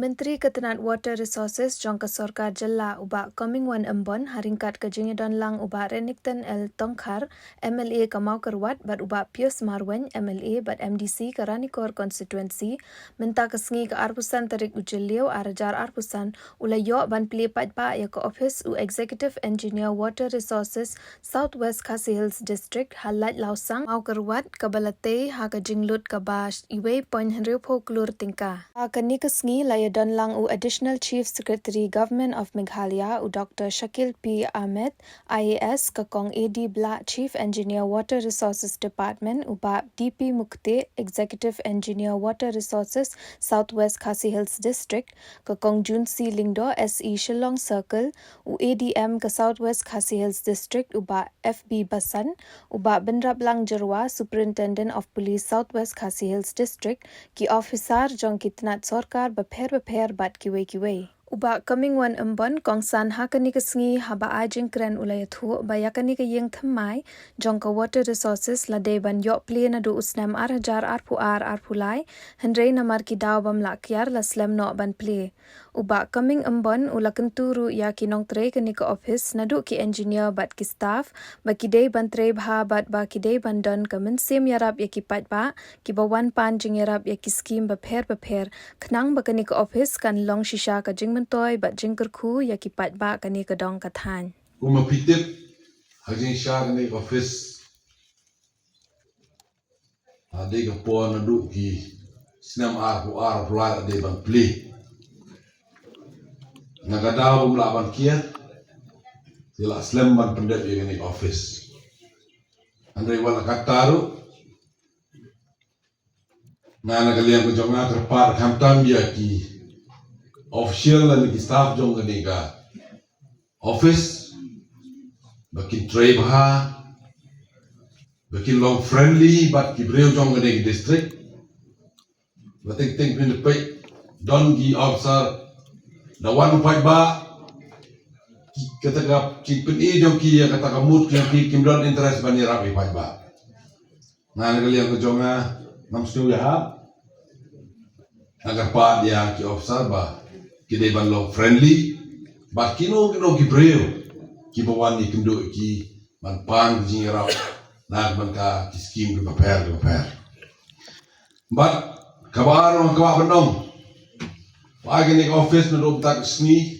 Menteri Ketenat Water Resources Jangka Sorkar Jella ubak coming one embon haringkat ke Jingidon lang ubak Renington L. Tongkhar MLA Kamau Kerwat bat ubak Pius Marwan MLA bat MDC ke Ranikor Constituency minta kesengi ke Arpusan Terik Ujeliu Arajar Arpusan ulayok ban pilih patpa ya ke Office u Executive Engineer Water Resources Southwest Khasi Hills District halat lausang Mau Kerwat ke Balate ha ke Jinglut ke Bash Iwe Point Henry Po Klur Tingka. Ha keni kesengi Don lang u Additional Chief Secretary Government of Meghalaya u Dr. Shakil P. Ahmed IAS Kakong AD Bla Chief Engineer Water Resources Department u Bab DP Mukte Executive Engineer Water Resources Southwest Khasi Hills District Kakong Jun C. Lingdo SE Shillong Circle u ADM ke Southwest Khasi Hills District u Bab FB Basan u Bab Benrap Lang Jerwa Superintendent of Police Southwest Khasi Hills District ki officer jong Ketenat Sorkar beper bat kiwe. Uba coming one embon kongsan hakani kesengi haba ajing kren ulayathu bayakani ke yeng thamai jongka water resources lade ban yok pli na du usnam arhajar arpulai hendrei namar ki daw bam lakyar la slam no ban pli. Uba coming embon ula kenturu ya ki nong tre kani ke office na du ki engineer bat ki staff ba ki dei ban tre bha bat ba ki dei ban don ke mensim yarap ya ki pat ba ki bawan pan jing yarap ya ki scheme beper knang ba kani ke office kan long shisha ka jing toy bat jingker khu ya ki pat ba kani ka dong ka than Uma pitip hajing shar ni office ade ka pon adu ki sinam ar pula ade ban pli nagadaw la ban kia sila slam ban pendep yang ni office andre wala kataru na kalian ko jonga terpar kamtam dia ki official dan staff jong kaniga office bakin tray baha bakin long friendly but ki breu jong kaniga district batik ting pin pe don gi officer the one fight ba kata ka pin e jong ki kata ka mood ki kim don interest bani rapi fight ba na kalian ko jonga nam stu ya agar pa dia ki officer ba kide ban long friendly but kino ki breu ki bawan ni kendo ki man pang jingra na ban ka ki scheme ki prepare but kabar bandong pagi ni office na rob tak sni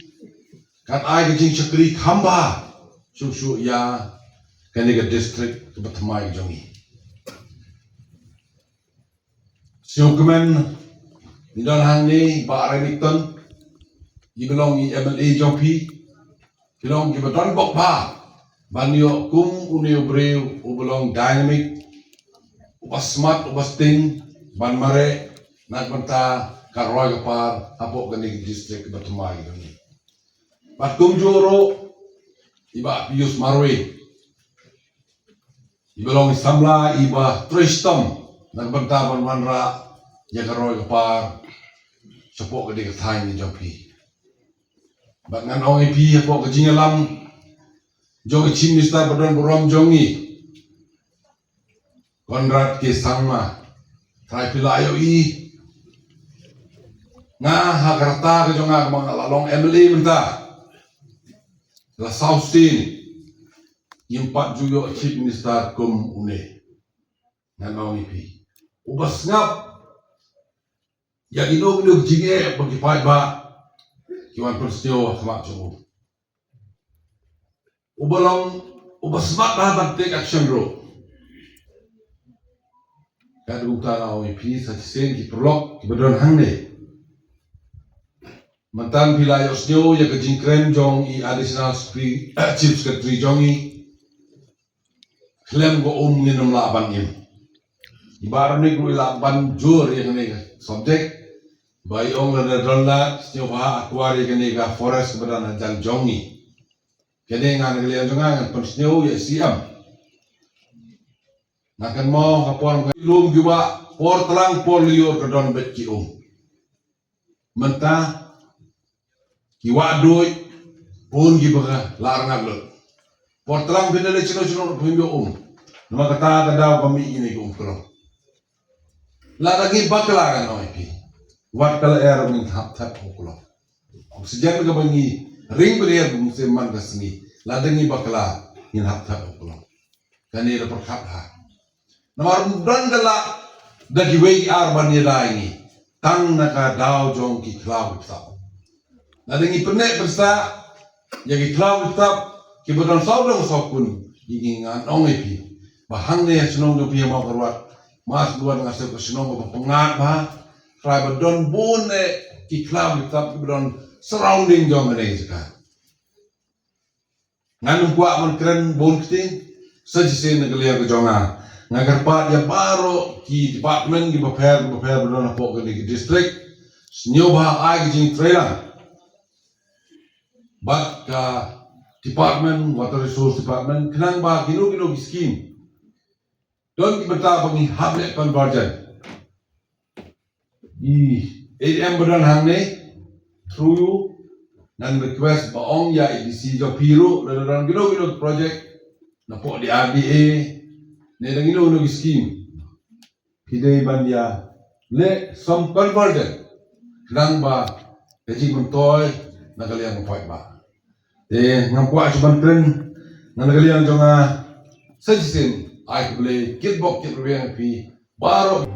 kat ai ki jing chakri khamba shu ya kaniga district ke batmai jongi siokmen ni dan hang ni ba Remington di belong i MLA Jopi belong di badan bok ba banyo kum unio breu u belong dynamic ubas smart ubas ting ban mare nak banta karoi kapar apo gani district batumai gani bat kum joro iba Pius Marwe di belong i Samla iba Tristam nak banta ban manra ya karoi kapar sapok gani kathai ni Jopi Bat ngan ong ipi apa kejing alam jong Chief Minister Badan Burom jongi Konrad ke Sangma trai pilayo i nga hakarta ke jonga mga lalong MLA menta la South Sin impat juyo Chief Minister kum une ngan ong ipi ubas ngap ya ino jinge bagi pai ba Kiwan Perstio sama cukup. Ubasmat lah take action bro. Kad utara OEP satisien ki prolog ki bedon hangne. Mantan pilai osnyo ya ke jingkren jong i additional chief secretary jongi. Klem go nginum laban im. Ibarat ni gue laban jur yang ni subjek. Bayi orang ada dolar, setiap hari akuari kini ke forest kepada najal jongi. Kini ngan kalian jongan, persneu ya siam. Nakan mau kapuan ilum juga por telang por liur ke don bet ki Mentah kiwa doi pun gibaga larang aglo. Por telang bina le cino pimio Nama kata kadaw kami ini ke kro. Laragi bakla kan oi pi. wat kala era min hap tap hukulo oksigen ga bangi ring berier bung se man gasni ladangi bakla in hap tap hukulo kani ra perkap ha namar dan gala dagi wei arban ni laingi tang naka daw jong ki klau tap ladangi penek bersa yagi klau tap ki bodon saudong sokun ingan ongai pi bahang ne senong do pi mau kerwat mas duan ngasih ke senong ba pengat ba try bodon bone ki klau tap ki bodon surrounding jong ne seka nganum kuat man keren bon kiting sajise ne gelia ke jonga ngagar pat ya baro ki department ki baper bodon apok ke district nyoba ai ki jing trailer but department water resource department kenang ba gino ki scheme don ki beta bangi hable conversion i 8M bodon hang ne through you nan request ba ong ya EDC jo piru dan gino project na po di RDA ne dan gino scheme hidai bandia le some conversion kenang ba kaji mentoy na kalian point ba ngampua cuman keren na kalian jonga sajisin ai boleh kitbok kitbok pi baro